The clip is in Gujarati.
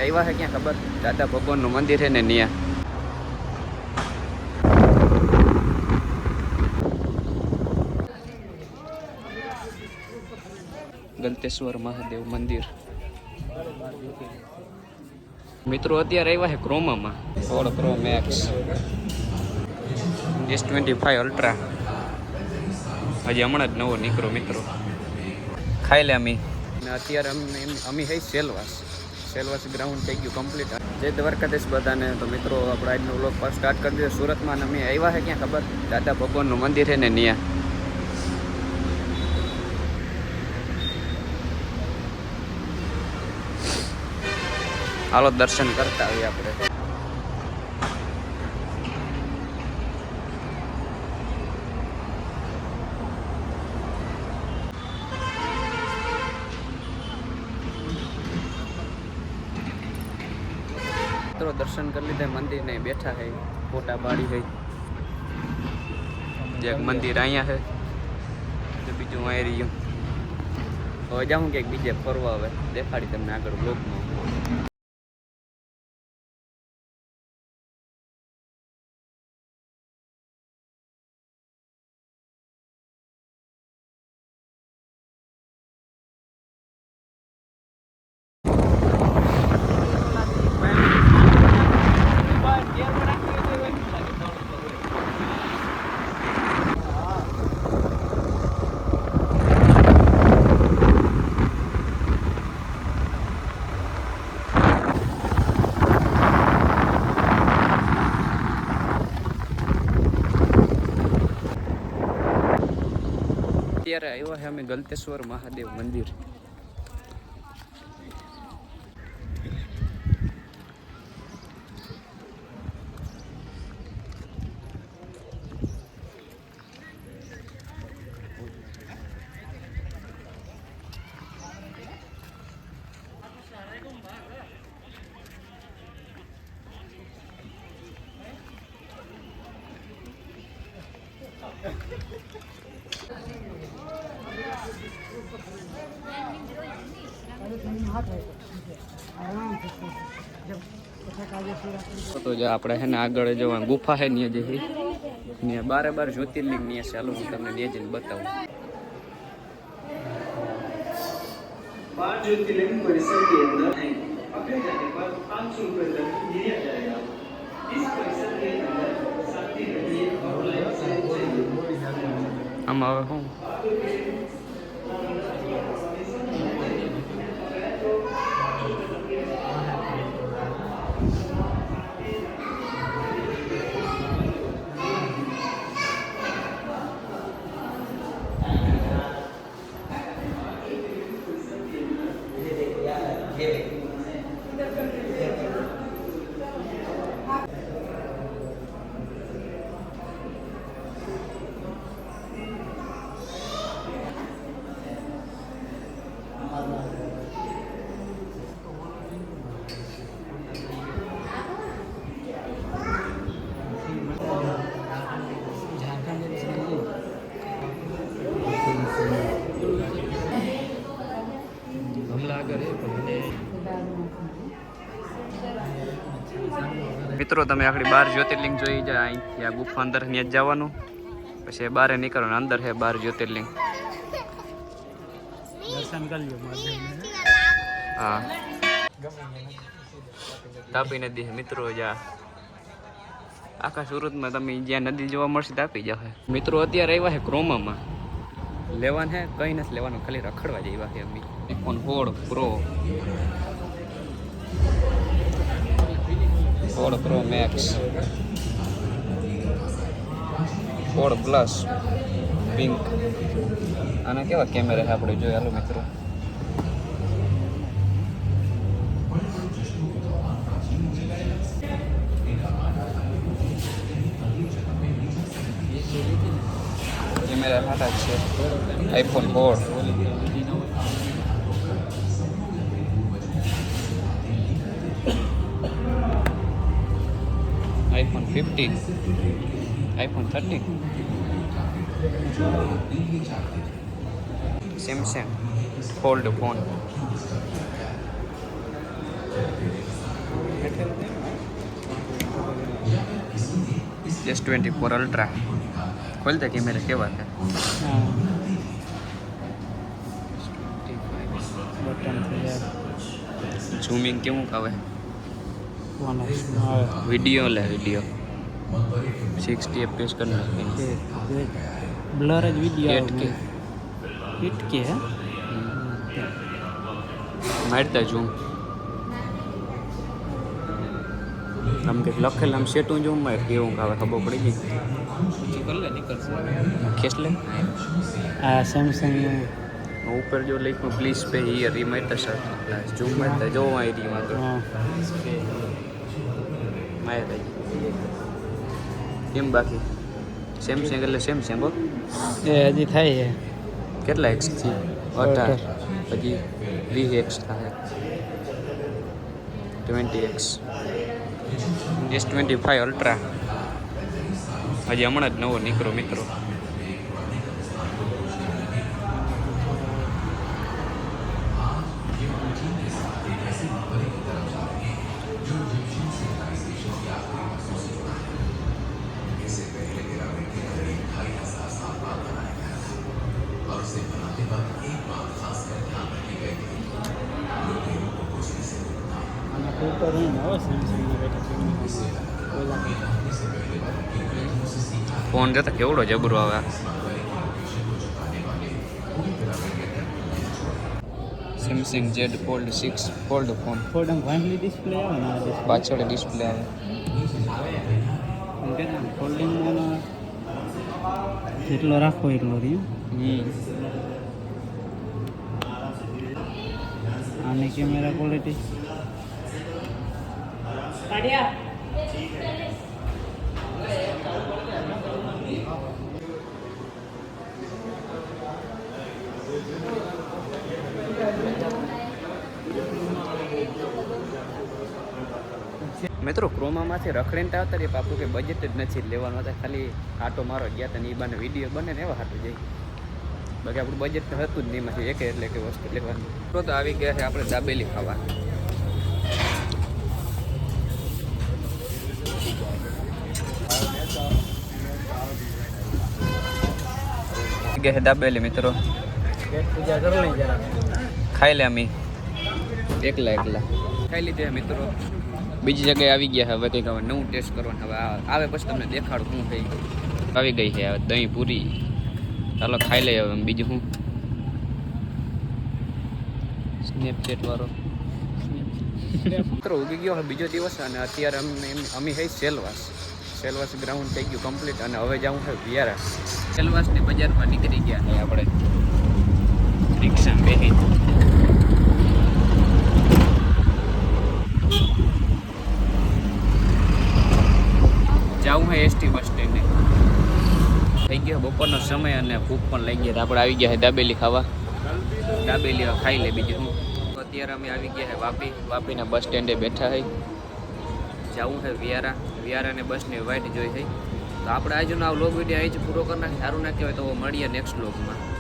આવ્યા છે ક્યાં ખબર? દાદા ભગવાનનું મંદિર છે ને ત્યાં. ગલતેશ્વર મહાદેવ મંદિર. મિત્રો અત્યારે આવ્યા છે ક્રોમામાં. Fold Pro Max S25 Ultra. હજી હમણાં જ નવો નીકળો મિત્રો. ખાઈ લે અમી. અને અત્યારે અમે હઈ સેલવાસ ગ્રાઉન્ડ થઈ ગયું કમ્પ્લીટ. જય દ્વારકાધીશ બધાને. તો મિત્રો આપણે આજનો વ્લોગ પર સ્ટાર્ટ કરી દીધો. સુરતમાં અમે આવ્યા છે ક્યાં ખબર? દાદા ભગવાનનું મંદિર છે ને ત્યાં. હાલો દર્શન કરતા આવીએ આપણે. મિત્રો દર્શન કરી લીધા મંદિર ને બેઠા છે, ફોટા પાડી છે. જે મંદિર અહીંયા છે, બીજું અહીં રહ્યું. હવે જાઉં કે બીજે ફરવા આવે દેખાડી તમને આગળ બ્લોગમાં. અત્યારે આવ્યા છે અમે ગલતેશ્વર મહાદેવ મંદિર. તો જો આપણે છે ને આગળ જવા ગુફા છે ને જે ને બાર જ્યોતિર્લિંગ ને ચાલો હું તમને ને જઈને બતાવું. 5 ज्योतिर्लिंग परिसर के अंदर हैं। अपने जाने पर 500 रुपए दंड दिया जाएगा। इस परिसर के अंदर शांति रहिए और लाइफ से चाहिए। આમાં હવે હું મિત્રો તમે આખડી 12 જ્યોતિર્લિંગ જોઈ જાય. અહીંથી આ ગુફા અંદર ત્યાં જ જવાનું, પછી બહાર નીકળવાનું. અંદર છે 12 જ્યોતિર્લિંગ. દર્શન કરી લો મહાદેવને. હા તાપી નદી છે મિત્રો. જા આખા સુરતમાં તમે જ્યાં નદી જોવા મળશે તાપી જશે. મિત્રો અત્યારે આવ્યા છે ક્રોમામાં. લેવાનું છે કંઈ નથી લેવાનું, ખાલી રખડવા જ આવ્યા છે અમે. iPhone 4 Pro, Ford Pro Max, Ford Plus pink. આના કેવા કેમેરા છે આપણે જોઈએ. હાલો મિત્રો કેમેરા સારા છે. iPhone 4 iPhone 15, iPhone 13, Samsung Fold phone. S24 ultra ખોલતા કેમેરા કેવા છે हाँ बटन से यार ઝૂમિંગ કેવું આવે 1x हाँ વિડીયો લે વિડીયો 60 fps કરી નાખી ब्लर है वीडियो 8K 8K है મારતા ઝૂમ આમ કંઈક લખેલ આમ સેટું ઝૂમ માર કેવું આવે ખબર પડી ગઈ કર લે નીકળશે ખેંચ લે आ सैमसंग ઉપર જો લખ્યું પ્લીઝ પે હિયર એ મારતા સર ઝૂમ મારતા જો આ એરી માં हाँ મારતા કેમ બાકી સેમસંગ એટલે સેમસંગ હો ये हजी थाई है કેટલા એક્સ છે 18 પછી 20x થાય 20x S25 અલ્ટ્રા હજી હમણાં જ નવો નીકળો મિત્રો ऊपर ही ना सैमसंग में बैठा ફોન જતા કેવડો જબરો આવે Samsung Z Fold 6 fold phone photo widely display है ना डिस्प्ले પાછળ ડિસ્પ્લે આવે फोल्डिंग में જેટલો રાખો એટલો રહ્યો આની કેમેરા ક્વોલિટી મિત્રો ક્રોમામાંથી રખડીને આવતા રે પાપુ કે બજેટ જ નથી લેવાનું હતા ખાલી આટો મારો ગયા હતા ને એ બાને વિડીયો બને ને એવા હાટું જાય બાકી આપણું બજેટ તો હતું જ નહીં એમાંથી એક એટલે કે વસ્તુ લેવાની તો આવી ગયા છે આપણે દાબેલી ખાવા ગયા છે દાબેલી મિત્રો પૂજા કરી લઈ જરા ખાઈ લે અમે એકલા ખાઈ લીધે મિત્રો બીજી જગ્યાએ આવી ગયા હવે કંઈક હવે નવું ટેસ્ટ કરવાનું હવે આવે પછી તમને દેખાડું શું થઈ આવી ગઈ છે હવે દહીં પૂરી ચાલો ખાઈ લઈએ હવે બીજું શું સ્નેપચેટ વાળો મિત્રો ઉગી ગયો બીજો દિવસ અને અત્યારે અમે હઈ સેલવાસ ગ્રાઉન્ડ થઈ ગયું કમ્પ્લીટ અને હવે જવું છે વિયારા સેલવાસની બજારમાં નીકળી ગયા છે આપણે રિક્ષા બેસી જવું હોય એસટી બસ સ્ટેન્ડે થઈ ગયો બપોરનો સમય અને ભૂખ પણ લઈ ગયા આપણે આવી ગયા છે દાબેલી ખાવા દાબેલી ખાઈ લે બીજું હું અત્યારે અમે આવી ગયા છે વાપીના બસ સ્ટેન્ડે બેઠા હોય જવું છે વિયારાને બસની વાઇટ જોઈ છે તો આપણે આજનો આ વ્લોગ વિડીયો અહીં જ પૂરો કરી નાખીએ સારું ના કહેવાય તો મળીએ નેક્સ્ટ વ્લોગમાં